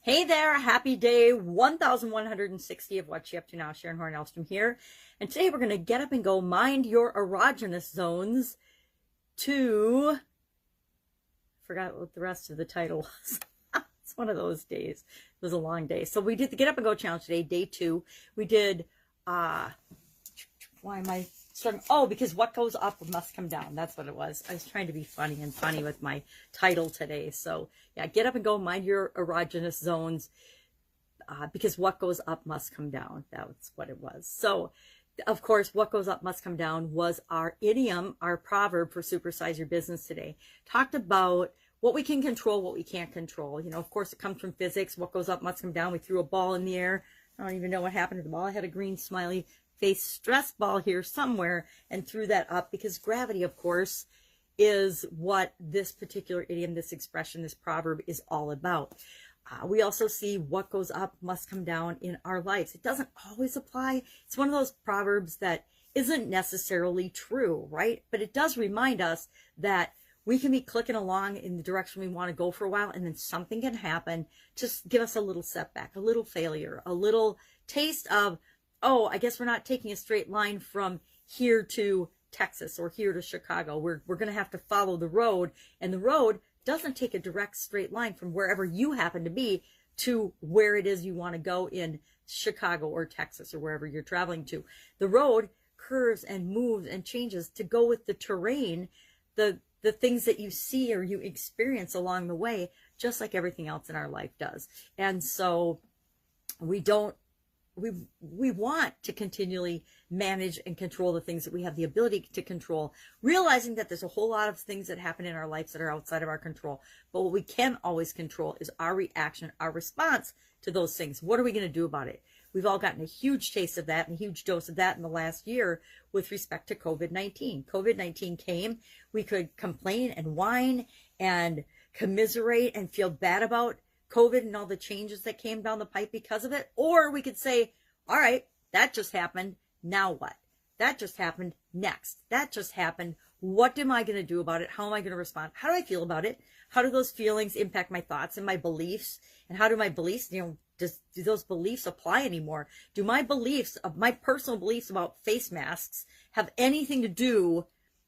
Hey there, happy day 1160 of What You Up To Now. Sharon Horne-Ellstrom here. And today we're going to get up and go mind your erogenous zones to, forgot what the rest of the title was. It's one of those days. It was a long day. So we did the Get Up and Go challenge today, day 2. We did, why am I starting? Oh, because what goes up must come down. That's what it was. I was trying to be funny with my title today. So yeah, get up and go mind your erogenous zones, because what goes up must come down. That's what it was. So of course, what goes up must come down was our idiom, our proverb for Supersize Your Business today. Talked about what we can control, what we can't control. You know, of course, it comes from physics. What goes up must come down. We threw a ball in the air. I don't even know what happened to the ball. I had a green smiley face stress ball here somewhere and threw that up because gravity, of course, is what this particular idiom, this expression, this proverb is all about. We also see what goes up must come down in our lives. It doesn't always apply. It's one of those proverbs that isn't necessarily true, right? But it does remind us that we can be clicking along in the direction we want to go for a while, and then something can happen, just give us a little setback, a little failure, a little taste of, oh, I guess we're not taking a straight line from here to Texas or here to Chicago. We're going to have to follow the road, and the road doesn't take a direct straight line from wherever you happen to be to where it is you want to go in Chicago or Texas or wherever you're traveling to. The road curves and moves and changes to go with the terrain, the things that you see or you experience along the way, just like everything else in our life does. And so we want to continually manage and control the things that we have the ability to control, realizing that there's a whole lot of things that happen in our lives that are outside of our control. But what we can always control is our reaction, our response to those things. What are we going to do about it? We've all gotten a huge taste of that and a huge dose of that in the last year with respect to COVID-19. COVID-19 came, we could complain and whine and commiserate and feel bad about COVID and all the changes that came down the pipe because of it. Or we could say, all right, that just happened. Now what? That just happened. Next. That just happened. What am I going to do about it? How am I going to respond? How do I feel about it? How do those feelings impact my thoughts and my beliefs? And how do my beliefs, do those beliefs apply anymore? Do my beliefs, my personal beliefs about face masks have anything to do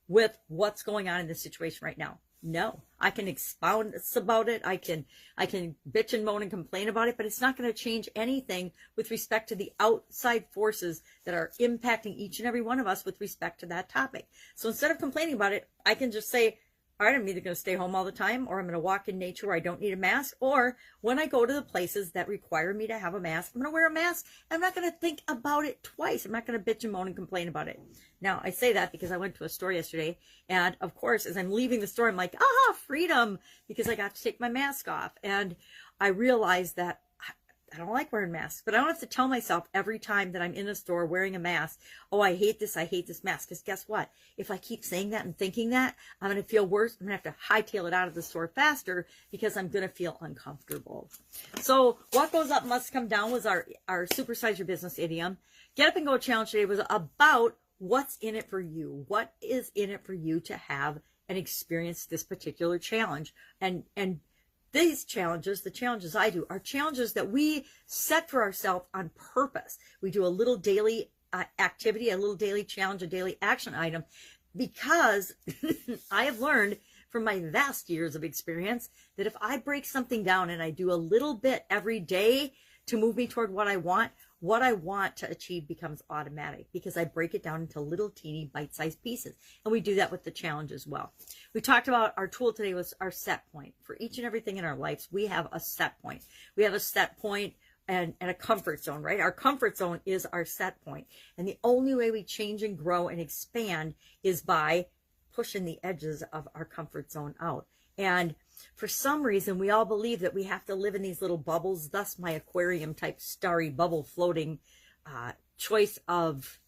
with what's going on in this situation right now? No. I can expound about it. I can bitch and moan and complain about it, but it's not going to change anything with respect to the outside forces that are impacting each and every one of us with respect to that topic. So instead of complaining about it, I can just say, all right, I'm either going to stay home all the time, or I'm going to walk in nature where I don't need a mask, or when I go to the places that require me to have a mask, I'm going to wear a mask. I'm not going to think about it twice. I'm not going to bitch and moan and complain about it. Now, I say that because I went to a store yesterday, and of course, as I'm leaving the store, I'm like, freedom, because I got to take my mask off. And I realized that I don't like wearing masks, but I don't have to tell myself every time that I'm in a store wearing a mask, oh, I hate this mask. Because guess what? If I keep saying that and thinking that, I'm going to feel worse. I'm going to have to hightail it out of the store faster because I'm going to feel uncomfortable. So what goes up must come down was our Supersize Your Business idiom. Get Up and Go challenge today was about what's in it for you. What is in it for you to have and experience this particular challenge? And these challenges, the challenges I do, are challenges that we set for ourselves on purpose. We do a little daily activity, a little daily challenge, a daily action item, because I have learned from my vast years of experience that if I break something down and I do a little bit every day to move me toward what I want to achieve becomes automatic, because I break it down into little teeny bite-sized pieces. And we do that with the challenge as well. We talked about our tool today was our set point. For each and everything in our lives, we have a set point. We have a set point and a comfort zone, right? Our comfort zone is our set point. And the only way we change and grow and expand is by pushing the edges of our comfort zone out. And for some reason, we all believe that we have to live in these little bubbles, thus my aquarium type starry bubble floating choice of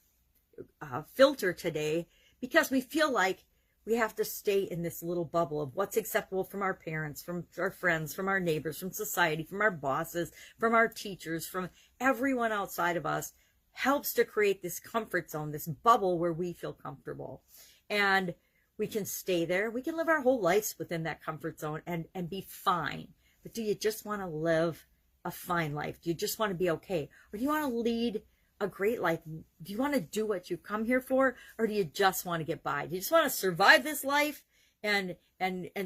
filter today, because we feel like we have to stay in this little bubble of what's acceptable from our parents, from our friends, from our neighbors, from society, from our bosses, from our teachers, from everyone outside of us, helps to create this comfort zone, this bubble where we feel comfortable. And we can stay there. We can live our whole lives within that comfort zone and be fine. But do you just want to live a fine life? Do you just want to be okay? Or do you want to lead a great life? Do you want to do what you've come here for? Or do you just want to get by? Do you just want to survive this life and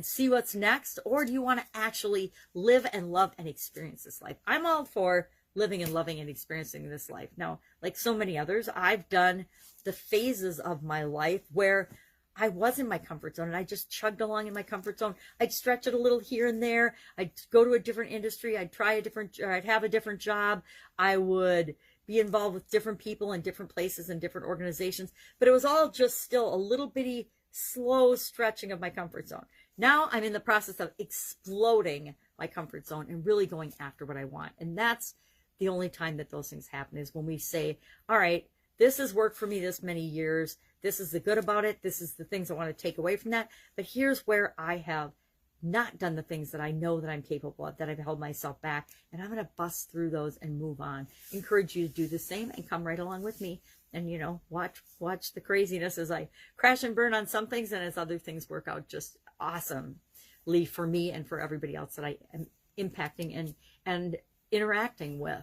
see what's next? Or do you want to actually live and love and experience this life? I'm all for living and loving and experiencing this life. Now, like so many others, I've done the phases of my life where I was in my comfort zone and I just chugged along in my comfort zone. I'd stretch it a little here and there. I'd go to a different industry. I'd have a different job. I would be involved with different people in different places and different organizations, but it was all just still a little bitty slow stretching of my comfort zone. Now I'm in the process of exploding my comfort zone and really going after what I want. And that's the only time that those things happen, is when we say, all right, this has worked for me this many years. This is the good about it. This is the things I want to take away from that. But here's where I have not done the things that I know that I'm capable of, that I've held myself back. And I'm going to bust through those and move on. Encourage you to do the same and come right along with me. And, you know, watch the craziness as I crash and burn on some things and as other things work out just awesomely for me and for everybody else that I am impacting and interacting with.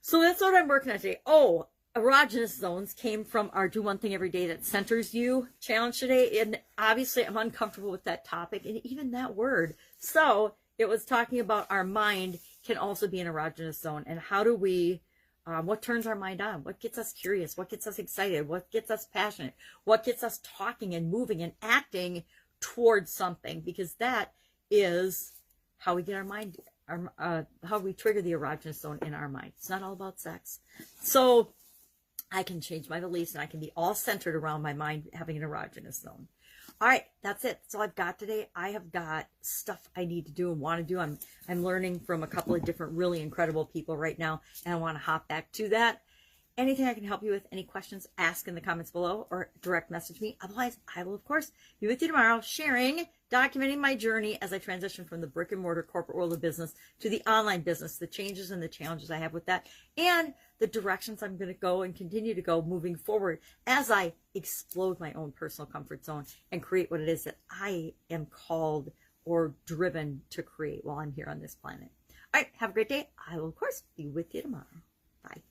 So that's what I'm working on today. Oh, erogenous zones came from our Do One Thing Every Day That Centers You challenge today. And obviously I'm uncomfortable with that topic and even that word. So it was talking about our mind can also be an erogenous zone. And how do we, what turns our mind on? What gets us curious? What gets us excited? What gets us passionate? What gets us talking and moving and acting towards something? Because that is how we get our mind, how we trigger the erogenous zone in our mind. It's not all about sex. So I can change my beliefs and I can be all centered around my mind having an erogenous zone. All right, that's it. That's all I've got today. I have got stuff I need to do and want to do. I'm learning from a couple of different really incredible people right now, and I want to hop back to that. Anything I can help you with, any questions, ask in the comments below or direct message me. Otherwise, I will, of course, be with you tomorrow, sharing, documenting my journey as I transition from the brick and mortar corporate world of business to the online business, the changes and the challenges I have with that, and the directions I'm going to go and continue to go moving forward as I explode my own personal comfort zone and create what it is that I am called or driven to create while I'm here on this planet. All right, have a great day. I will, of course, be with you tomorrow. Bye.